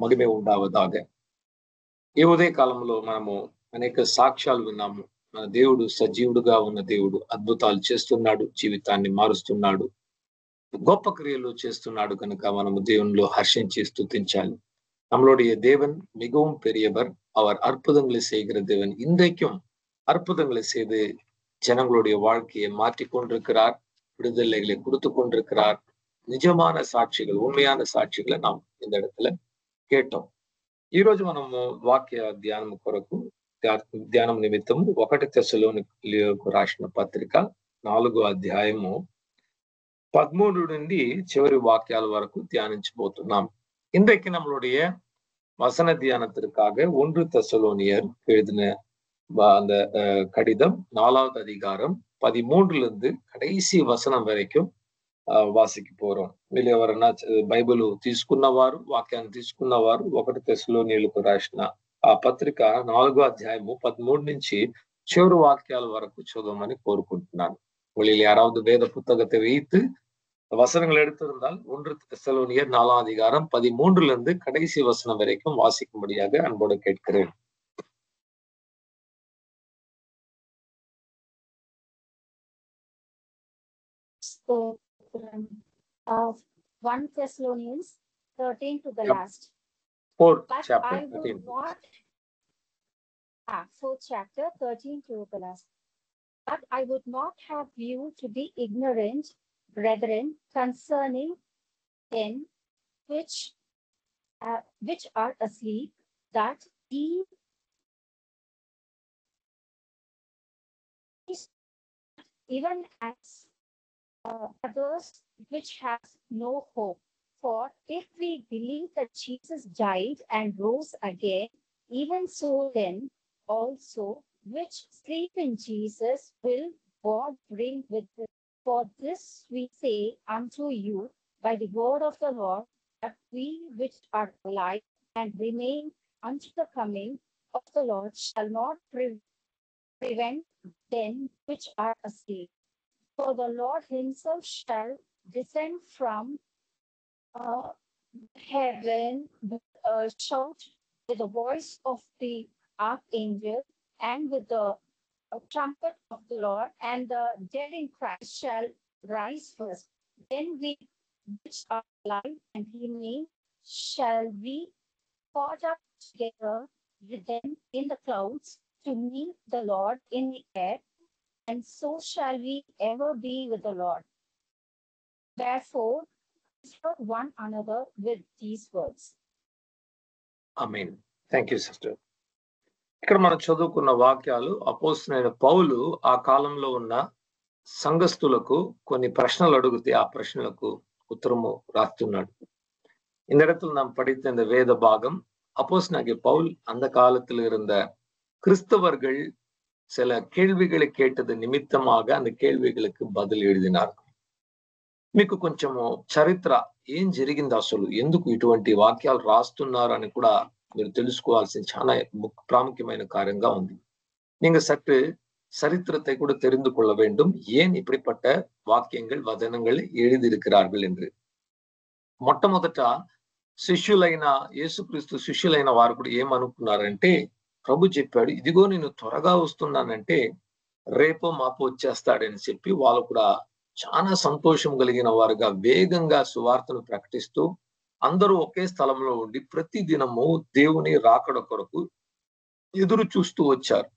మహిమ ఉండావதாக. ఈ ఉదయ కాలంలో మనము అనేక సాక్ష్యాలు విన్నాము. మన దేవుడు సజీవుడుగా ఉన్న దేవుడు, అద్భుతాలు చేస్తున్నాడు, జీవితాన్ని మారుస్తున్నాడు, గొప్ప క్రియలు చేస్తున్నాడు. కనుక మనము దేవునిలో హర్షించి స్తుతించాలి. நம்மளுடைய தேவன் மிகவும் பெரியவர். அவர் அற்புதங்களை செய்கிற தேவன். இன்றைக்கும் அற்புதங்களை செய்து ஜனங்களுடைய வாழ்க்கையை மாற்றிக் கொண்டிருக்கிறார், விடுதலைகளை கொடுத்து கொண்டிருக்கிறார். నిజமான సాక్షిகள், ఉన్మయాన సాక్షిகளை நாம் இந்த இடத்துல கேட்டோம். ఈ రోజు మనము వాక్య ధ్యానం కొరకు ధ్యానం నిమిత్తము 1 తెస్సలోనికీయులకు రాసిన పత్రిక 4వ అధ్యాయము 13 నుండి చివరి వాక్యాల వరకు தியானிச்சுபோతున్నాம். இன்றைக்கு நம்மளுடைய வசன தியானத்திற்காக 1 தெசலோனியர் எழுதின அந்த கடிதம் 4வது அதிகாரம் 13லிருந்து కடைసి వசనం వరకు వాసిక పోరాం. మీరు ఎవరైనా బైబిల్ తీసుకున్నవారు, వాక్యాన్ని తీసుకున్నవారు 1 తెస్సలోనియులకు రాసిన ఆ పత్రిక 4వ అధ్యాయము 13 నుంచి చివరి వాక్యాల వరకు చదవమని కోరుకుంటున్నాను. வெளியில் யாராவது வேத புத்தகத்தை வைத்து வசனங்கள் எடுத்திருந்தால் 1 தெசலோனியர் 4ஆம் அதிகாரம் 13லிருந்து கடைசி வசனம் வரைக்கும் வாசிக்கும்படியாக அன்போடு கேட்கிறேன். So, 1 Thessalonians 13 to the last. Fourth But chapter, I would 13. not, fourth chapter, 13 to the last. But I would not have you to be ignorant, brethren, concerning them which are asleep, that ye even as others which have no hope. For if we believe that Jesus died and rose again, even so then also which sleep in Jesus will God bring with him. For this we say unto you by the word of the Lord, that we which are alive and remain unto the coming of the Lord shall not prevent them which are asleep. For the Lord himself shall descend from heaven with a shout, with the voice of the archangel, and with the trumpet of the Lord, and the dead in Christ shall rise first. Then we which are alive and remain shall be caught up together with them in the clouds to meet the Lord in the air, and so shall we ever be with the Lord. Therefore, comfort one another with these words. Amen. Thank you, sister. ఇక్కడ మనం చదువుకున్న వాక్యాలు అపోస్తలుడైన పౌలు ఆ కాలంలో ఉన్న సంఘస్థులకు కొన్ని ప్రశ్నలు అడిగితే ఆ ప్రశ్నలకు ఉత్తరము రాస్తున్నాడు. இந்த இடத்துல நாம் படித்த இந்த வேத பாகம் அப்போஸ்தலனாகிய பவுல் அந்த காலத்தில் இருந்த கிறிஸ்தவர்கள் சில கேள்விகளை కేటது నిమిత్తமாக அந்த కేள்విகளுக்கு பதில் எழுதினார். మీకు కొంచెము చరిత్ర ఏం జరిగింది, అసలు ఎందుకు ఇటువంటి వాక్యాలు రాస్తున్నారు అని కూడా మీరు తెలుసుకోవాల్సిన చాలా ప్రాముఖ్యమైన కార్యంగా ఉంది. நீங்க சற்று சரித்திரத்தை கூட தெரிந்து கொள்ள வேண்டும், ஏன் இப்படிப்பட்ட వాక్యங்கள் వచనங்கள் எழுதியிருக்கிறார்கள் என்று. మొట్టమొదట శిష్యులైన యేసుక్రీస్తు శిష్యులైన వారు కూడా ఏమనుకున్నారంటే, ప్రభు చెప్పాడు ఇదిగో నేను త్వరగా వస్తున్నానంటే రేపో మాపో వచ్చేస్తాడని చెప్పి వాళ్ళు కూడా చాలా సంతోషం కలిగిన వారుగా వేగంగా సువార్తను ప్రకటిస్తూ అందరూ ఒకే స్థలంలో ఉండి ప్రతి దినము దేవుని రాకడ కొరకు ఎదురు చూస్తూ వచ్చారు.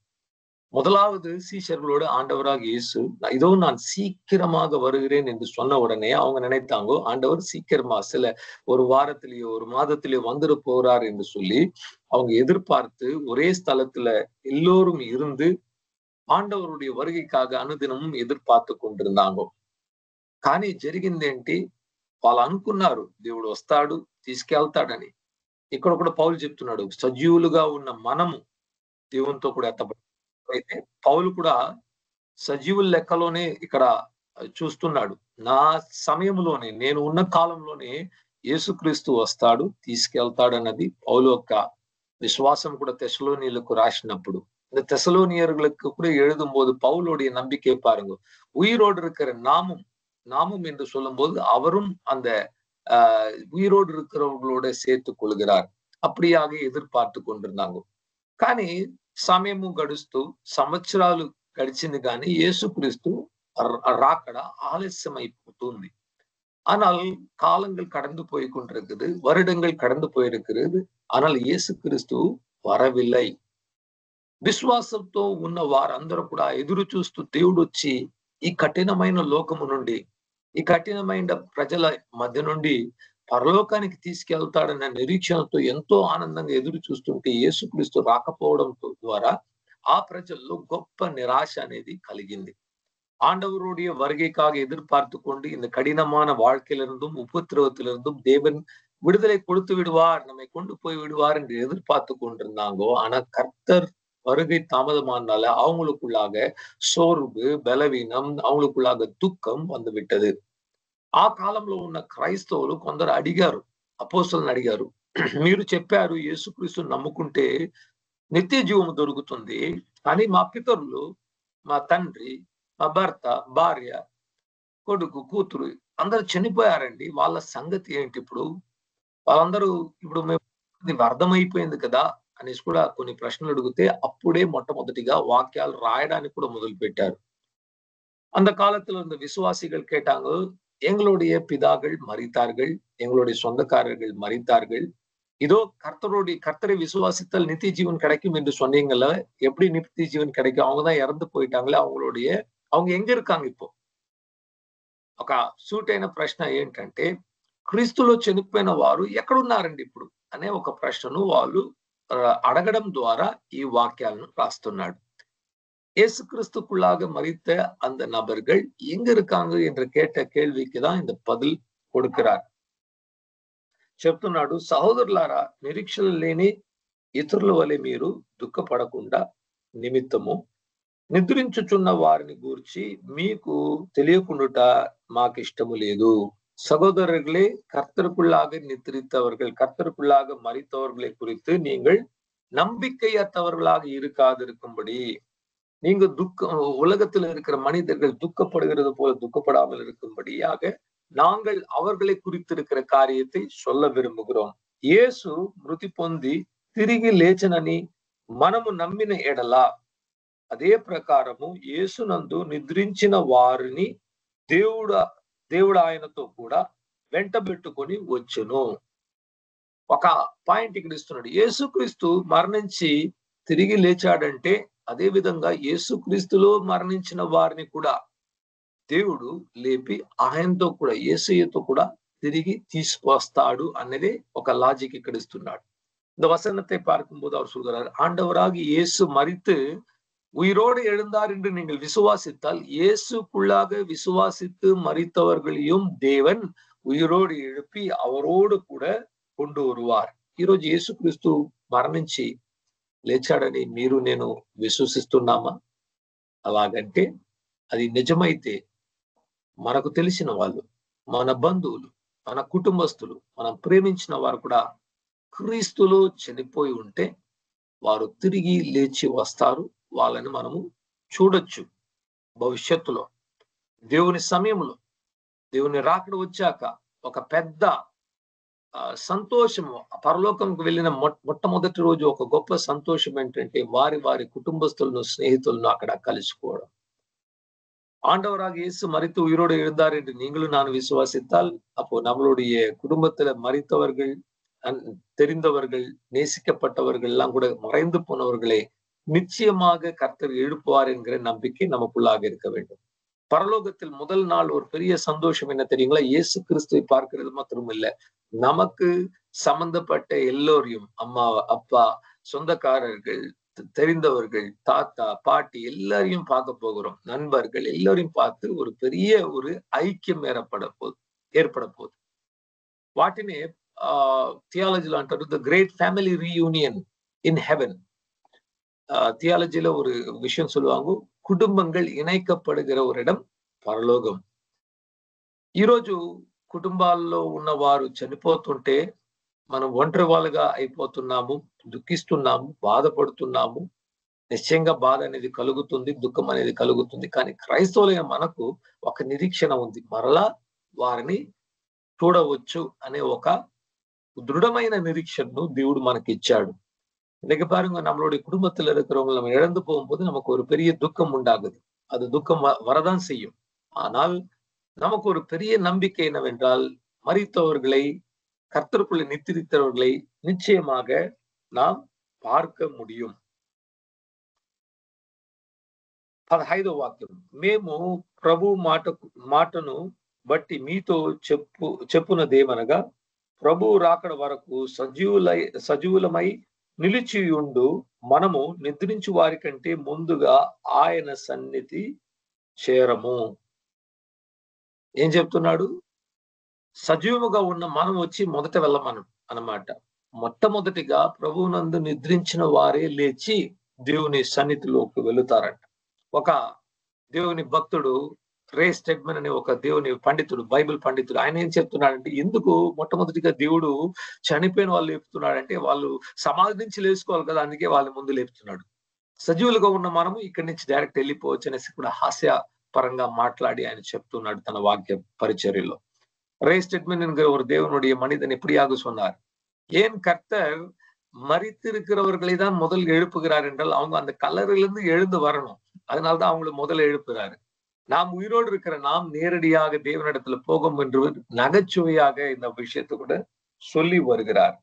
முதலாவது சீஷர்களோடு ஆண்டவராக இயேசு இதோ நான் சீக்கிரமாக வருகிறேன் என்று சொன்ன உடனே அவங்க நினைத்தாங்க ஆண்டவர் சீக்கிரமா ஒரு வாரத்திலேயோ ஒரு மாதத்திலேயோ வந்துட போறார் என்று சொல்லி அவங்க எதிர்பார்த்து ஒரே ஸ்தலத்துல எல்லோரும் இருந்து ఆండవరుడి வருகைக்காக అనుదినము ఎదుర్పార్తు కొంటున్నాంగో. కానీ జరిగిందేంటి, వాళ్ళు అనుకున్నారు దేవుడు వస్తాడు తీసుకెళ్తాడని. ఇక్కడ కూడా పౌలు చెప్తున్నాడు సజీవులుగా ఉన్న మనము దేవునితో కూడా ఎత్తబడి, అయితే పౌలు కూడా సజీవుల లెక్కలోనే ఇక్కడ చూస్తున్నాడు. నా సమయంలోనే నేను ఉన్న కాలంలోనే యేసుక్రీస్తు వస్తాడు తీసుకెళ్తాడన్నది పౌలు యొక్క విశ్వాసం కూడా తెస్సలోనియులకు రాసినప్పుడు. இந்த தெசலோனியர்களுக்கு கூட எழுதும் போது பவுலுடைய நம்பிக்கை பாருங்க, உயிரோடு இருக்கிற நாமும் என்று சொல்லும் போது அவரும் அந்த உயிரோடு இருக்கிறவர்களோட சேர்த்துக் கொள்கிறார். அப்படியாக எதிர்பார்த்து கொண்டிருந்தாங்க. కానీ సమయము గడుస్తూ సంవత్సరాలు గడిచింది కానీ యేసుక్రీస్తు ராக்கட ஆலசியமாயிப்போతుంది. ஆனால் காலங்கள் கடந்து போய் கொண்டிருக்குது, வருடங்கள் கடந்து போயிருக்கிறது. ஆனால் இயேசு கிறிஸ்து வரவில்லை. విశ్వాసంతో ఉన్న వారందరూ కూడా ఎదురు చూస్తూ దేవుడు వచ్చి ఈ కఠినమైన లోకము నుండి, ఈ కఠినమైన ప్రజల మధ్య నుండి పరలోకానికి తీసుకెళ్తాడన్న నిరీక్షణతో ఎంతో ఆనందంగా ఎదురు చూస్తుంటే యేసుక్రీస్తు రాకపోవడం ద్వారా ఆ ప్రజల్లో గొప్ప నిరాశ అనేది కలిగింది. ஆண்டவருடைய வருகைக்காக எதிர்பார்த்து கொண்டு இந்த கடினமான வாழ்க்கையிலிருந்தும் உபத்திரவத்திலிருந்தும் தேவன் விடுதலை கொடுத்து விடுவார், நம்மை கொண்டு போய் விடுவார் என்று எதிர்பார்த்து கொண்டிருந்தாங்கோ. ஆனா கர்த்தர் வருகை தாமதமானால அவங்களுக்குள்ளாக சோர்வு, பலவீனம், அவங்களுக்குள்ளாக దుఃఖం வந்து விட்டது. ఆ కాలంలో ఉన్న క్రైస్తవులు కొందరు అడిగారు, అపోస్తలుని అడిగారు, మీరు చెప్పారు యేసుక్రీస్తుని నమ్ముకుంటే నిత్య జీవము దొరుకుతుంది, కానీ మా పితరులు, మా తండ్రి, మా భర్త, భార్య, కొడుకు, కూతురు అందరూ చనిపోయారండి, వాళ్ళ సంగతి ఏంటి ఇప్పుడు? వాళ్ళందరూ ఇప్పుడు మేము అర్థమైపోయింది కదా అనేసి కూడా కొన్ని ప్రశ్నలు అడిగితే అప్పుడే మొట్టమొదటిగా వాక్యాలు రాయడానికి కూడా మొదలు పెట్టారు. அந்த காலத்துல இருந்த விசுவாசிகள் கேட்டாங்க, எங்களுடைய பிதாக்கள் மரித்தார்கள், எங்களுடைய சொந்தக்காரர்கள் மரித்தார்கள், இதோ கர்த்தரை விசுவாசித்தால் நித்திய ஜீவன் கிடைக்கும் என்று சொன்னீங்கல்ல, எப்படி நித்திய ஜீவன் கிடைக்கும்? அவங்கதான் இறந்து போயிட்டாங்களே, அவங்க எங்க இருக்காங்க இப்போ? ఒక సూటైన ప్రశ్న ఏంటంటే, క్రీస్తులో చనిపోయిన వారు ఎక్కడున్నారండి ఇప్పుడు అనే ఒక ప్రశ్నను వాళ్ళు అడగడం ద్వారా ఈ వాక్యాలను రాస్తున్నాడు. இயேசு கிறிஸ்துக்குள்ளாக மரித்த அந்த நபர்கள் எங்க இருக்காங்க என்று கேட்ட கேள்விக்குதான் இந்த பதில் கொடுக்கிறார். చెప్తున్నాడు, సహోదరులారా, నిరీక్షణ లేని ఇతరుల వలె మీరు దుఃఖపడకుండా నిమిత్తము నిద్రించుచున్న వారిని గూర్చి మీకు తెలియకుండుట మాకు ఇష్టము లేదు. சகோதரர்களே, கர்த்தருக்குள்ளாக நித்திரித்தவர்கள், கர்த்தருக்குள்ளாக மரித்தவர்களை குறித்து நீங்கள் நம்பிக்கையற்றவர்களாக இருக்காதிருக்கும்படி, நீங்க உலகத்தில் இருக்கிற மனிதர்கள் துக்கப்படுகிறது போல துக்கப்படாமல் இருக்கும்படியாக நாங்கள் அவர்களை குறித்திருக்கிற కార్యத்தை சொல்ல విరుముகிறோம். యేసు మృతి పొంది తిరిగి లేచనని మనము నమ్మిన ఎడల అదే ప్రకారము యేసునందు నిద్రించిన వారిని దేవుడు ఆయనతో కూడా వెంటబెట్టుకొని వచ్చును. ఒక పాయింట్ ఇక్కడ ఇస్తున్నాడు. యేసుక్రీస్తు మరణించి తిరిగి లేచాడంటే అదే విధంగా యేసుక్రీస్తులో మరణించిన వారిని కూడా దేవుడు లేపి ఆయనతో కూడా, యేసయ్యతో కూడా తిరిగి తీసుకొస్తాడు అనేది ఒక లాజిక్ ఇక్కడ ఇస్తున్నాడు. இந்த வசனத்தை பார்க்கும்போது அவர் சொல்கிறார், ஆண்டவராகி இயேசு மரித்து உயிரோடு எழுந்தார் என்று நீங்கள் விசுவாசித்தால், இயேசுக்குள்ளாக விசுவாசித்து மரித்தவர்களையும் தேவன் ఉయిరోడు எழுப்பி அவரோடு கூட கொண்டு வருவார். ఈరోజు యేసుక్రీస్తు మరణించి లేచాడని మీరు నేను విశ్వసిస్తున్నామా? అలాగంటే అది నిజమైతే మనకు తెలిసిన వాళ్ళు, మన బంధువులు, మన కుటుంబస్తులు, మనం ప్రేమించిన వారు కూడా క్రీస్తులో చనిపోయి ఉంటే వారు తిరిగి లేచి వస్తారు. వాళ్ళని మనము చూడొచ్చు భవిష్యత్తులో, దేవుని సమయంలో, దేవుని రాకడ వచ్చాక ఒక పెద్ద సంతోషము. పరలోకంకు వెళ్ళిన మొట్టమొదటి రోజు ఒక గొప్ప సంతోషం ఏంటంటే వారి కుటుంబస్తులను, స్నేహితులను అక్కడ కలుసుకోవడం. ஆண்டவராக இயேசு மரித்து உயிரோடு எழுந்தார் என்று நீங்களும் நான் விசுவாசித்தால், அப்போ நம்மளுடைய குடும்பத்துல மரித்தவர்கள், தெரிந்தவர்கள், நேசிக்கப்பட்டவர்கள் எல்லாம் கூட மறைந்து போனவர்களை நிச்சயமாக கர்த்தர் எழுப்புவார் என்கிற நம்பிக்கை நமக்குள்ளாக இருக்க வேண்டும். பரலோகத்தில் முதல் நாள் ஒரு பெரிய சந்தோஷம் என்ன தெரியுங்களா? இயேசு கிறிஸ்துவை பார்க்கிறது மாத்திரம் இல்ல, நமக்கு சம்பந்தப்பட்ட எல்லோரையும், அம்மா, அப்பா, சொந்தக்காரர்கள், தெரிந்தவர்கள், தாத்தா, பாட்டி எல்லாரையும் பார்க்க போகிறோம். நண்பர்கள் எல்லாரையும் பார்த்து ஒரு பெரிய ஒரு ஐக்கியம் ஏற்பட போகுது. వాటిని థియాలజీలో అంటారు the great family reunion in heaven. థియాలజీలో ஒரு விஷயம் சொல்லுவாங்க, కుటుంబంகள் ఇணைக்கப்படுகிற ஒரு ఇடம் పరలోకం. ఈరోజు కుటుంబాల్లో ఉన్న వారు చనిపోతుంటే మనం ఒంటరి వాళ్ళుగా అయిపోతున్నాము, దుఃఖిస్తున్నాము, బాధపడుతున్నాము. నిశ్చయంగా బాధ అనేది కలుగుతుంది, దుఃఖం అనేది కలుగుతుంది. కానీ క్రైస్తవులైన మనకు ఒక నిరీక్షణ ఉంది, మరలా వారిని చూడవచ్చు అనే ఒక திருடమైన நிரீட்சைன்னு தேவடு మనக்கு இச்சாடு. இன்னைக்கு பாருங்க, நம்மளுடைய குடும்பத்துல இருக்கிறவங்க நம்ம இழந்து போகும்போது நமக்கு ஒரு பெரிய துக்கம் உண்டாகுது. அது துக்கம் வரதான் செய்யும். ஆனால் நமக்கு ஒரு பெரிய நம்பிக்கை என்னவென்றால், மரித்தவர்களை, கர்த்தருக்குள்ளே நித்திரித்தவர்களை நிச்சயமாக நாம் பார்க்க முடியும். 15వ వాక్యం, మేము ప్రభు మాటను బట్టి మీతో చెప్పునదేమనగా, ప్రభు రాకడ వరకు సజీవులమై నిలిచియుండు మనము నిద్రించు వారి కంటే ముందుగా ఆయన సన్నిధి చేరము. ఏం చెప్తున్నాడు? సజీవముగా ఉన్న మనం వచ్చి మొదట వెళ్ళమను అన్నమాట. మొట్టమొదటిగా ప్రభువునందు నిద్రించిన వారే లేచి దేవుని సన్నిధిలోకి వెళుతారంట. ఒక దేవుని భక్తుడు రే స్టెడ్మన్ అనే ఒక దేవుని పండితుడు, బైబిల్ పండితుడు, ఆయన ఏం చెప్తున్నాడంటే, ఎందుకు మొట్టమొదటిగా దేవుడు చనిపోయిన వాళ్ళు లేపుతున్నాడంటే, వాళ్ళు సమాధి నుంచి లేచుకోవాలి కదా, అందుకే వాళ్ళ ముందు లేపుతున్నాడు. సజీవులుగా ఉన్న మనము ఇక్కడి నుంచి డైరెక్ట్ వెళ్ళిపోవచ్చు అనేసి కూడా హాస్య పరంగా మాట్లాడి ఆయన చెప్తున్నాడు తన వాక్య పరిచర్యలో. ரே ஸ்டெட்மன் என்கிற ஒரு தேவனுடைய மனிதன் எப்படியாக சொன்னார், ஏன் கர்த்தர் மரித்திருக்கிறவர்களை தான் முதல் எழுப்புகிறார் என்றால், அவங்க அந்த கல்லறையிலிருந்து எழுந்து வரணும். அதனால்தான் அவங்களை முதல்ல எழுப்புகிறாரு. நாம் உயிரோடு இருக்கிற நாம் நேரடியாக தேவனிடத்துல போகும் என்று நகைச்சுவையாக இந்த விஷயத்தை கூட சொல்லி வருகிறார்.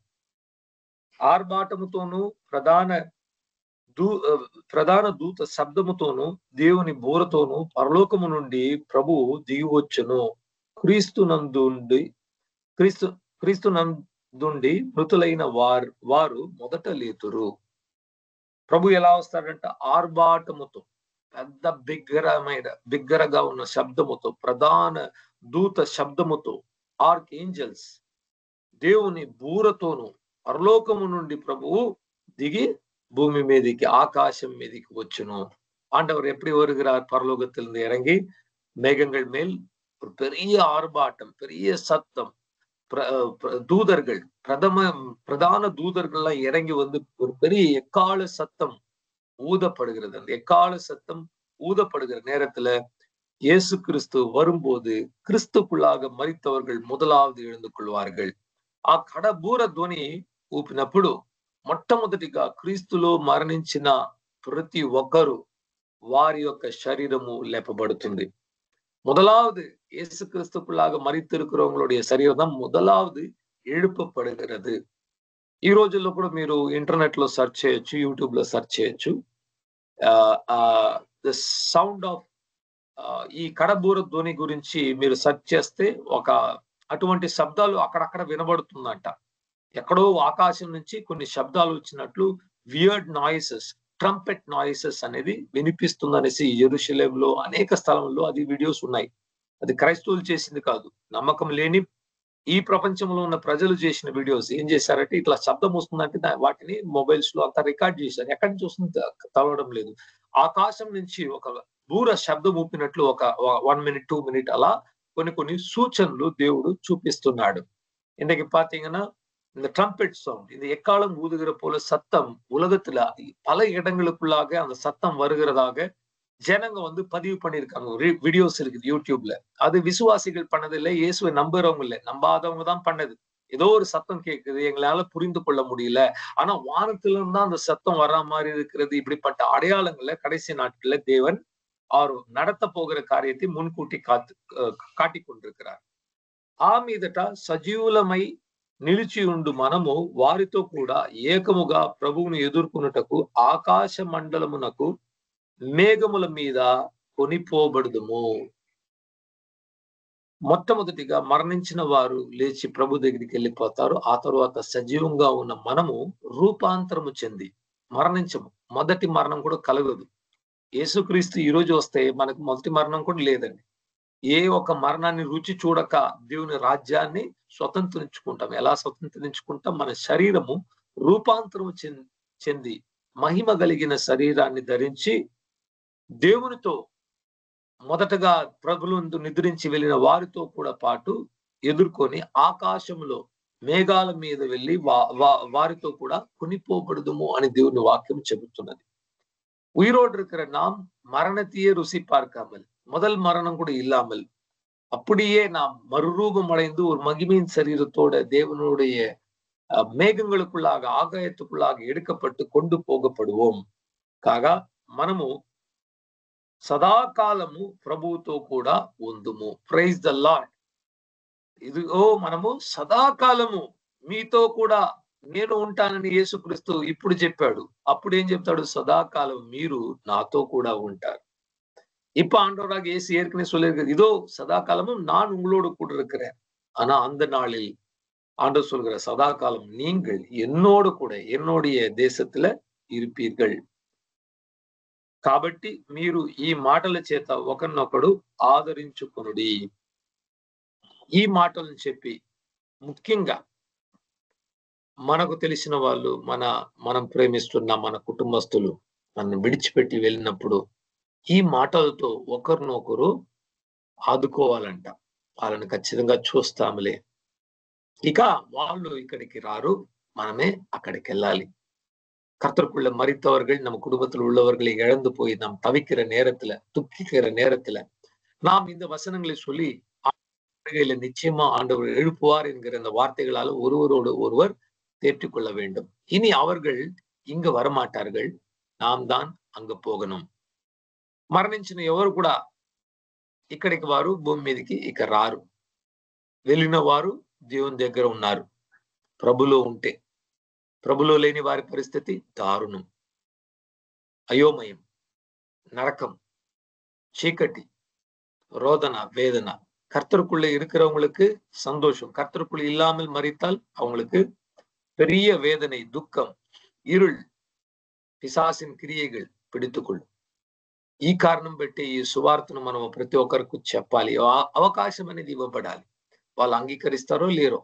ఆర్భాటముతోను ప్రధాన దూత శబ్దముతోను దేవుని బోరతోను పరలోకము నుండి ప్రభువు దిగివచ్చును. క్రీస్తునందుండి మృతులైన వారు మొదట లేతురు. ప్రభు ఎలా వస్తాడంటే ఆర్భాటముతో, పెద్ద బిగ్గరగా ఉన్న శబ్దముతో, ప్రధాన దూత శబ్దముతో, ఆర్క్ ఏంజల్స్ దేవుని బూరతోను పరలోకము నుండి ప్రభువు దిగి பூமி மீதிக்கு, ஆகாசம் மீதிக்கு వచ్చును. ஆண்டவர் எப்படி வருகிறார்? பரலோகத்திலிருந்து இறங்கி மேகங்கள் மேல் ஒரு பெரிய ஆர்ப்பாட்டம், பெரிய சத்தம், தூதர்கள், பிரதான தூதர்கள் எல்லாம் இறங்கி வந்து ஒரு பெரிய எக்கால சத்தம் ஊதப்படுகிறது. அந்த எக்கால சத்தம் ஊதப்படுகிற நேரத்துல இயேசு கிறிஸ்து வரும்போது கிறிஸ்துக்குள்ளாக மரித்தவர்கள் முதலாவது எழுந்து கொள்வார்கள். ఆ కడబూర ధ్వని ఊపినప్పుడు మొట్టమొదటిగా క్రీస్తులో మరణించిన ప్రతి ఒక్కరు వారి యొక్క శరీరము లేపబడుతుంది. முதலாவது இயேசு கிறிஸ்துக்குள்ளாக మరితిరుக்கிறவங்களுடைய శరీరం தான் முதலாவது எழுப்பப்படுகிறது. ఈ రోజుల్లో కూడా మీరు ఇంటర్నెట్ లో సెర్చ్ చేయొచ్చు, యూట్యూబ్ లో సెర్చ్ చేయొచ్చు. ద సౌండ్ ఆఫ్ ఈ కడబూర ధ్వని గురించి మీరు సెర్చ్ చేస్తే అటువంటి శబ్దాలు అక్కడక్కడ వినబడుతుందంట. ఎక్కడో ఆకాశం నుంచి కొన్ని శబ్దాలు వచ్చినట్లు వియర్డ్ నాయిసెస్, ట్రంపెట్ నాయిసెస్ అనేది వినిపిస్తుంది అనేసి యెరూషలేములో అనేక స్థలంలో అది వీడియోస్ ఉన్నాయి. అది క్రైస్తవులు చేసింది కాదు, నమ్మకం లేని ఈ ప్రపంచంలో ఉన్న ప్రజలు చేసిన వీడియోస్. ఏం చేశారంటే, ఇట్లా శబ్దం వస్తుందంటే వాటిని మొబైల్స్ లో అంతా రికార్డ్ చేశారు. ఎక్కడి నుంచి వస్తుంది తలవడం లేదు. ఆకాశం నుంచి ఒక బూర శబ్దం ఊపినట్లు ఒక 1 minute 2 minute అలా కొన్ని సూచనలు దేవుడు చూపిస్తున్నాడు. இன்னைக்கு பாத்தீங்கன்னா இந்த ட்ரம்பெட் சவுண்ட், இந்த எக்காலம் ஊதுகிற போல சத்தம் உலகத்துல பல இடங்களுக்குள்ளாக அந்த சத்தம் வருகிறதாக ஜனங்க வந்து பதிவு பண்ணிருக்காங்க. வீடியோஸ் இருக்குது யூடியூப்ல. அது விசுவாசிகள் பண்ணதில்லை, இயேசுவை நம்புறவங்க இல்ல, நம்பாதவங்க தான் பண்ணது. ஏதோ ஒரு சத்தம் கேட்குது, எங்களால புரிந்து கொள்ள முடியல, ஆனா வானத்துல இருந்தா அந்த சத்தம் வர்ற மாதிரி இருக்கிறது. இப்படிப்பட்ட அடையாளங்களை கடைசி நாட்கள்ல தேவன் அவர் நடத்த போகிற காரியத்தை முன்கூட்டி காட்டிக் கொண்டிருக்கிறார். ఆ మీదట సజీవులమై నిలిచి ఉండు మనము వారితో కూడా ఏకముగా ప్రభువును ఎదుర్కొనుటకు ఆకాశ మండలమునకు మేఘముల మీద కొనిపోబడుదుము. మొట్టమొదటిగా మరణించిన వారు లేచి ప్రభు దగ్గరికి వెళ్ళిపోతారు. ఆ తర్వాత సజీవంగా ఉన్న మనము రూపాంతరము చెంది మరణించము. మొదటి మరణం కూడా కలగదు. యేసుక్రీస్తు ఈ రోజు వస్తే మనకు మొదటి మరణం కూడా లేదండి. ఏ ఒక్క మరణాన్ని రుచి చూడక దేవుని రాజ్యాన్ని స్వతంత్రించుకుంటాం. ఎలా స్వతంత్రించుకుంటాం? మన శరీరము రూపాంతరం చెంది మహిమ కలిగిన శరీరాన్ని ధరించి దేవునితో మొదటగా ప్రభువునందు నిద్రించి వెళ్ళిన వారితో కూడా పాటు ఎదుర్కొని ఆకాశంలో మేఘాల మీద వెళ్ళి వారితో కూడా కొనిపోబడుదుము అని దేవుని వాక్యం చెబుతున్నది. உயிரோடு இருக்கிற நாம் மரணத்தையே ருசி பார்க்காமல், முதல் மரணம் கூட இல்லாமல், அப்படியே நாம் மறுரூபம் அடைந்து ஒரு மகிமையின் சரீரத்தோட தேவனுடைய மேகங்களுக்குள்ளாக ஆகாயத்துக்குள்ளாக எடுக்கப்பட்டு கொண்டு போகப்படுவோம் కాగా మనము సదాకాలము ప్రభువుతో కూడా ఉందుము. Praise the lord. ఇదిగో మనము సదాకాలము మీతో కూడా నేను ఉంటానని యేసుక్రీస్తు ఇప్పుడు చెప్పాడు. అప్పుడు ఏం చెప్తాడు? సదాకాలం మీరు నాతో కూడా ఉంటారు. இப்ப ஆண்டவராக இயேசு ஏற்கனவே சொல்லியிருக்கிறது, இதோ சதாகாலமும் நான் உங்களோடு கூட இருக்கிறேன். ஆனா அந்த நாளில் ஆண்டவர் சொல்கிற சதாகாலம் நீங்கள் என்னோடு கூட என்னுடைய దేశத்துல இருப்பீர்கள். కాబట్టి మీరు ఈ మాటల చేత ఒకరినొకడు ఆదరించుకొనుడి. ఈ మాటలను చెప్పి ముఖ్యంగా మనకు తెలిసిన వాళ్ళు, మనం ప్రేమిస్తున్న మన కుటుంబస్తులు మనం విడిచిపెట్టి వెళ్ళినప్పుడు ఈ మాటలతో ఒకరినొకరు ఆదుకోవాలంట. వాళ్ళని ఖచ్చితంగా చూస్తాములే, ఇక వాళ్ళు ఇక్కడికి రారు, మనమే அக்கடிக்கு వెళ్ళాలి. கர்த்தருக்குள்ள மரித்தவர்கள் நம்ம குடும்பத்தில் உள்ளவர்களை இழந்து போய் நாம் தவிக்கிற நேரத்துல, துக்கிக்கிற நேரத்துல நாம் இந்த வசனங்களை சொல்லி நிச்சயமா ஆண்டவர் எழுப்புவார் என்கிற இந்த வார்த்தைகளால் ஒருவரோடு ஒருவர் தேற்றிக் கொள்ள வேண்டும். இனி அவர்கள் இங்க வரமாட்டார்கள், நாம் தான் அங்க పోగணும். మరణించిన ఎవరు కూడా ఇక్కడికి వారు భూమి మీదకి ఇక రారు. వెళ్ళిన వారు దేవుని దగ్గర ఉన్నారు. ప్రభులో ఉంటే, ప్రభులో లేని వారి పరిస్థితి దారుణం, అయోమయం, நரக்கம், சீக்கட்டி, ரோதனா, வேதனா. கர்த்தருக்குள்ள இருக்கிறவங்களுக்கு சந்தோஷம், கர்த்தருக்குள்ள இல்லாமல் மரித்தால் அவங்களுக்கு பெரிய வேதனை, துக்கம், இருள், పిశాసిన్ క్రియలు పిడితుకొళ్ళు. ఈ కారణం బట్టి ఈ సువార్తను మనం ప్రతి ఒక్కరికి చెప్పాలి. అవకాశం అనేది ఇవ్వబడాలి. వాళ్ళు అంగీకరిస్తారో లేరో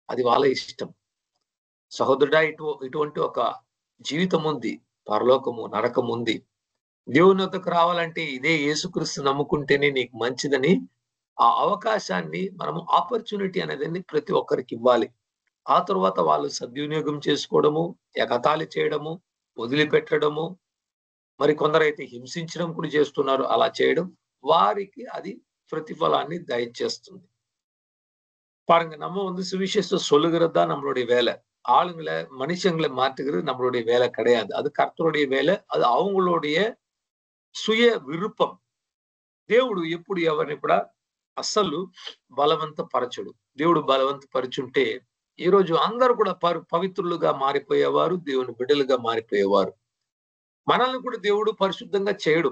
అది వాళ్ళ ఇష్టం. సహోదరుడా, ఇటువంటి ఒక జీవితం ఉంది, పరలోకము నరకం ఉంది. దేవుని వద్దకు రావాలంటే ఇదే యేసుక్రీస్తు నమ్ముకుంటేనే నీకు మంచిదని ఆ అవకాశాన్ని మనము ఆపర్చునిటీ అనేది ప్రతి ఒక్కరికి ఇవ్వాలి. ఆ తర్వాత వాళ్ళు సద్వినియోగం చేసుకోవడము, ఎగతాళి చేయడము, వదిలిపెట్టడము, మరి కొందరైతే హింసించడం కూడా చేస్తున్నారు. అలా చేయడం వారికి అది பிரதிபலாన్ని தயచేస్తుంది. பாருங்க, நம்ம சுவிசேஷத்தை சொல்லுகிறது தான் நம்மளுடைய வேலை. ஆளுங்களை, மனுஷங்களை மாற்றுகிறது நம்மளுடைய வேலை கிடையாது. அது கர்த்தருடைய வேலை. அது அவங்களுடைய சுய விருப்பం. దేవుడు ఎప్పుడు ఎవరిని కూడా అస్సలు బలవంత పరచడు. దేవుడు బలవంత పరుచుంటే ఈ రోజు అందరూ కూడా పవిత్రులుగా మారిపోయేవారు, దేవుని బిడ్డలుగా మారిపోయేవారు. మనల్ని కూడా దేవుడు పరిశుద్ధంగా చేయడు.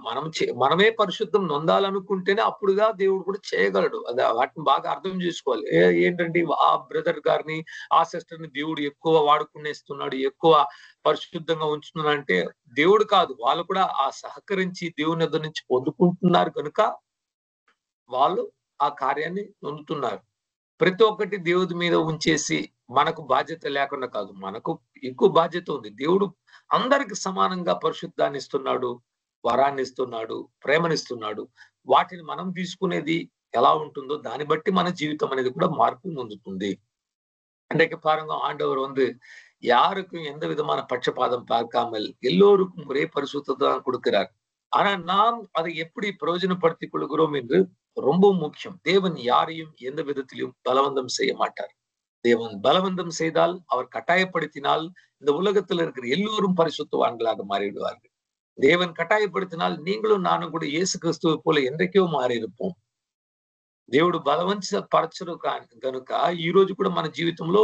మనమే పరిశుద్ధం నొందాలనుకుంటేనే అప్పుడుగా దేవుడు కూడా చేయగలడు. అది వాటిని బాగా అర్థం చేసుకోవాలి. ఏంటంటే ఆ బ్రదర్ గారిని, ఆ సిస్టర్ ని దేవుడు ఎక్కువ వాడుకునేస్తున్నాడు, ఎక్కువ పరిశుద్ధంగా ఉంచుతున్నాడు అంటే దేవుడు కాదు, వాళ్ళు కూడా ఆ సహకరించి దేవుని యొద్ద నుంచి పొందుకుంటున్నారు కనుక వాళ్ళు ఆ కార్యాన్ని పొందుతున్నారు. ప్రతి ఒక్కటి దేవుడి మీద ఉంచేసి మనకు బాధ్యత లేకుండా కాదు, మనకు ఎక్కువ బాధ్యత ఉంది. దేవుడు అందరికి సమానంగా పరిశుద్ధాన్ని ఇస్తున్నాడు, వరాన్ని ఇస్తున్నాడు, ప్రేమనిస్తున్నాడు. వాటిని మనం తీసుకునేది ఎలా ఉంటుందో దాన్ని బట్టి మన జీవితం అనేది కూడా మార్పు పొందుతుంది. அன்றைக்கு பாருங்க, ஆண்டவர் யாருக்கும் எந்த விதமான பட்சபாதம் பார்க்காமல் எல்லோருக்கும் ஒரே பரிசுத்தத்தை தான் கொடுக்கிறார். ஆனா நாம் அதை எப்படி பிரயோஜனப்படுத்திக் கொள்கிறோம் என்று ரொம்ப முக்கியம். தேவன் யாரையும் எந்த விதத்திலும் பலவந்தம் செய்ய மாட்டார். தேவன் பலவந்தம் செய்தால், அவர் கட்டாயப்படுத்தினால் இந்த உலகத்தில் இருக்கிற எல்லோரும் பரிசுத்தவான்களாக மாறிவிடுவார்கள். தேவன் கட்டாயப்படுத்தினால் நீங்களும் நானும் கூட இயேசு கிறிஸ்துவை போல என்றைக்கோ மாறி இருப்போம். దేవుడు బలవంతపరచరు కనుక ఈ రోజు కూడా మన జీవితంలో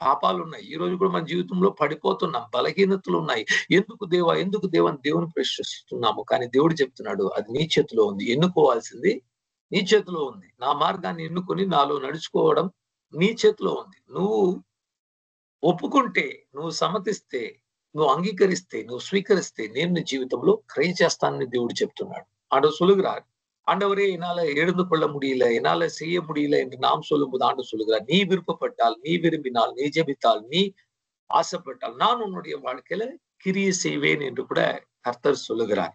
పాపాలు ఉన్నాయి. ఈ రోజు కూడా మన జీవితంలో పడిపోతున్నాం, బలహీనతలు ఉన్నాయి. ఎందుకు దేవా దేవుని ప్రశ్నిస్తున్నాము. కానీ దేవుడు చెప్తున్నాడు, అది నీ చేతిలో ఉంది. ఎన్నుకోవాల్సింది నీ చేతిలో ఉంది. నా మార్గాన్ని ఎన్నుకొని నాలో నడుచుకోవడం నీ చేతిలో ఉంది. నువ్వు ఒప్పుకుంటే, నువ్వు సమ్మతిస్తే, నువ్వు అంగీకరిస్తే, నువ్వు స్వీకరిస్తే నేను నీ జీవితంలో క్రియ చేస్తానని దేవుడు చెప్తున్నాడు. ஆண்டவர் சொல்லுகிறார், ஆண்டவரே என்னால எழுந்து கொள்ள முடியல, என்னால செய்ய முடியல என்று நாம் சொல்லும்போது ஆண்டவர் சொல்லுகிறார், நீ விருப்பப்பட்டால், நீ விரும்பினால், நீ ஜெபித்தால், நீ ఆశపట్టాలి, நான் உன்னுடைய வாழ்க்கையில క్రియ செய்வேன் என்று కూడా కర్తర్ சொல்லுகிறார்.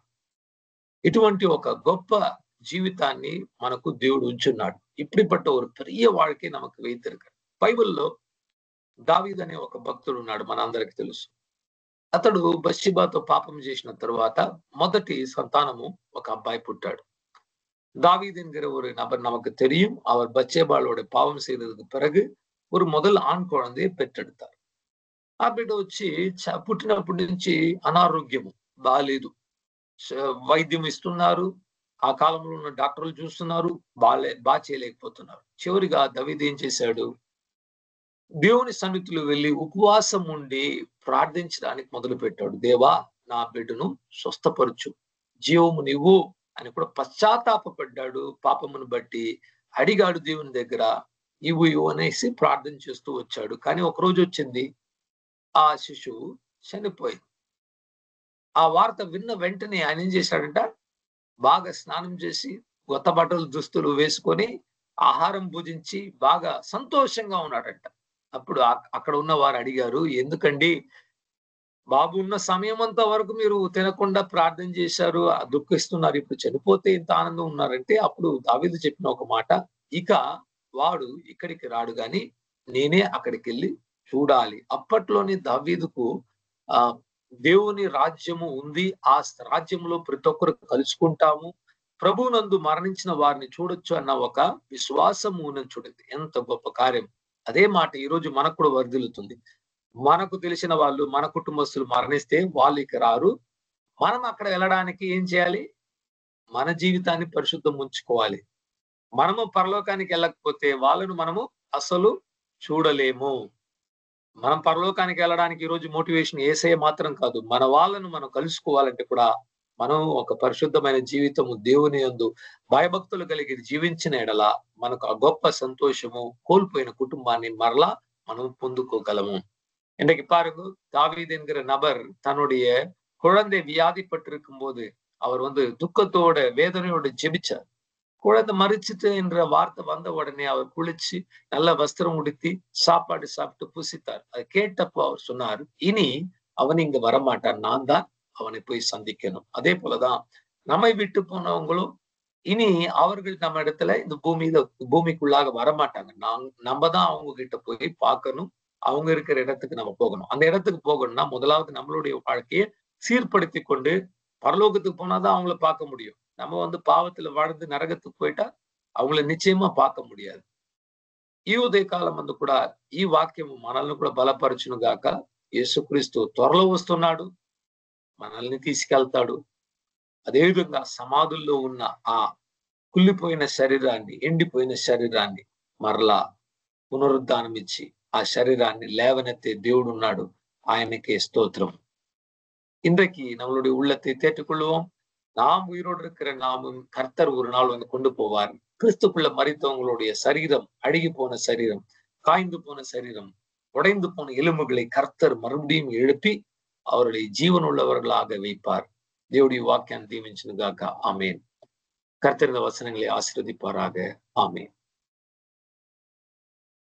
ఇటువంటి ఒక గొప్ప జీవితాన్ని మనకు దేవుడు ఉంచున్నాడు. இப்படிப்பட்ட ஒரு பெரிய வாழ்க்கை நமக்கு வைத்திருக்கிறார். బైబిల్లో దావీదు అనే ఒక భక్తుడు ఉన్నాడు, మనందరికి తెలుసు. అతడు బత్షెబాతో పాపం చేసిన తర్వాత మొదటి సంతానము ఒక అబ్బాయి పుట్టాడు. தாவீது என்கிற ஒரு நபர் நமக்கு தெரியும். அவர் பத்சேபாளோட பாவம் செய்ததுக்கு பிறகு ஒரு முதல் ஆண் குழந்தையை பெற்றெடுத்தார். ఆ బిడ్డ వచ్చి పుట్టినప్పటి నుంచి అనారోగ్యము బాలేదు. వైద్యం ఇస్తున్నారు. ఆ కాలంలో ఉన్న డాక్టర్లు చూస్తున్నారు. బాగా చేయలేకపోతున్నారు. చివరిగా దావీదు ఏం చేశాడు? దేవుని సన్నిధిలో వెళ్ళి ఉపవాసం ఉండి ప్రార్థించడానికి మొదలు పెట్టాడు. దేవా, నా బిడ్డను స్వస్థపరచు, జీవము నీవు అని కూడా పశ్చాత్తాపడ్డాడు. పాపమును బట్టి అడిగాడు దేవుని దగ్గర. ఇవ్వు అనేసి ప్రార్థన చేస్తూ వచ్చాడు. కానీ ఒక రోజు వచ్చింది, ఆ శిశువు చనిపోయింది. ఆ వార్త విన్న వెంటనే ఆయన ఏం చేశాడంట? బాగా స్నానం చేసి కొత్త బట్టలు దుస్తులు వేసుకొని ఆహారం భుజించి బాగా సంతోషంగా ఉన్నాడంట. అప్పుడు అక్కడ ఉన్న వారు అడిగారు, ఎందుకండి బాబు ఉన్న సమయం అంతా వరకు మీరు తినకుండా ప్రార్థన చేశారు, దుఃఖిస్తున్నారు, ఇప్పుడు చనిపోతే ఇంత ఆనందం ఉన్నారంటే అప్పుడు దావీదు చెప్పిన ఒక మాట, ఇక వాడు ఇక్కడికి రాడు గాని నేనే అక్కడికి వెళ్ళి చూడాలి. అప్పట్లోని దావీదుకు ఆ దేవుని రాజ్యము ఉంది. ఆ రాజ్యంలో ప్రతి ఒక్కరు కలుసుకుంటాము. ప్రభువునందు మరణించిన వారిని చూడొచ్చు అన్న ఒక విశ్వాసము చూడండి, ఎంత గొప్ప కార్యం. అదే మాట ఈ రోజు మనకు కూడా వర్ధిల్లుతుంది. మనకు తెలిసిన వాళ్ళు, మన కుటుంబస్తులు మరణిస్తే వాళ్ళు ఇక రారు. మనం అక్కడ వెళ్ళడానికి ఏం చేయాలి? మన జీవితాన్ని పరిశుద్ధం ఉంచుకోవాలి. మనము పరలోకానికి వెళ్ళకపోతే వాళ్ళను మనము అసలు చూడలేము. మనం పరలోకానికి వెళ్ళడానికి ఈరోజు మోటివేషన్ యేసయ్య మాత్రం కాదు. మన వాళ్ళను మనం కలుసుకోవాలంటే కూడా మనం ఒక పరిశుద్ధమైన జీవితము దేవుని యందు భయభక్తులు కలిగి జీవించిన ఎడల మనకు ఆ గొప్ప సంతోషము, கோல்போயின குடும்பாన్ని மரலா మనం பொந்துக்கோகலము. இன்றைக்கு பாருங்க, தாவீது என்கிற நபர் தன்னுடைய குழந்தை வியாதிப்பட்டிருக்கும் போது அவர் துக்கத்தோட வேதனையோட ஜெபிச்சார். குழந்தை மறிச்சிட்டு என்ற வார்த்தை வந்த உடனே அவர் குளிச்சு நல்ல வஸ்திரம் உடுத்தி சாப்பாடு சாப்பிட்டு புசித்தார். அதை கேட்டப்போ அவர் சொன்னார், இனி அவன் இங்க வரமாட்டான், நான் தான் அவனை போய் சந்திக்கணும். அதே போலதான் நம்மை விட்டு போனவங்களும் இனி அவர்கள் நம்ம இடத்துல இந்த பூமிக்குள்ளாக வரமாட்டாங்க. நம்ம தான் அவங்க கிட்ட போய் பார்க்கணும். அவங்க இருக்கிற இடத்துக்கு நம்ம போகணும். அந்த இடத்துக்கு போகணும்னா முதலாவது நம்மளுடைய வாழ்க்கையை சீர்படுத்தி கொண்டு பரலோகத்துக்கு போனாதான் அவங்கள பார்க்க முடியும். நம்ம பாவத்துல வாழ்ந்து நரகத்துக்கு போயிட்டா அவங்கள நிச்சயமா பார்க்க முடியாது. ఈ ఉదయకాలం కూడా ఈ వాక్యము మనల్ని కూడా బలపరచును గాక. యేసుక్రీస్తు త్వరలో వస్తున్నాడు, మనల్ని తీసుకెళ్తాడు. అదేవిధంగా సమాధుల్లో ఉన్న ఆ కుళ్ళిపోయిన శరీరాన్ని, ఎండిపోయిన శరీరాన్ని మరలా పునరుద్ధానం ఇచ్చి ఆ శరీరాన్ని లేవనెత్తే దేవుడు ఉన్నాడు. ఆయనకే స్తోత్రం. இன்றைக்கு நம்மளுடைய உள்ளத்தை தேற்றுக்கொள்வோம். நாம் உயிரோடு இருக்கிற நாமும் கர்த்தர் ஒரு நாள் கொண்டு போவார். கிறிஸ்துக்குள்ள மரித்தவங்களுடைய சரீரம், அழுகி போன சரீரம், காய்ந்து போன சரீரம், உடைந்து போன எலும்புகளை கர்த்தர் மறுபடியும் எழுப்பி அவர்களை ஜீவனுள்ளவர்களாக வைப்பார். தேவனுடைய வாக்கியம் தீவிச்சுனுகாக. ஆமேன். கர்த்தர் இந்த வசனங்களை ஆசீர்வதிப்பாராக. ஆமேன்.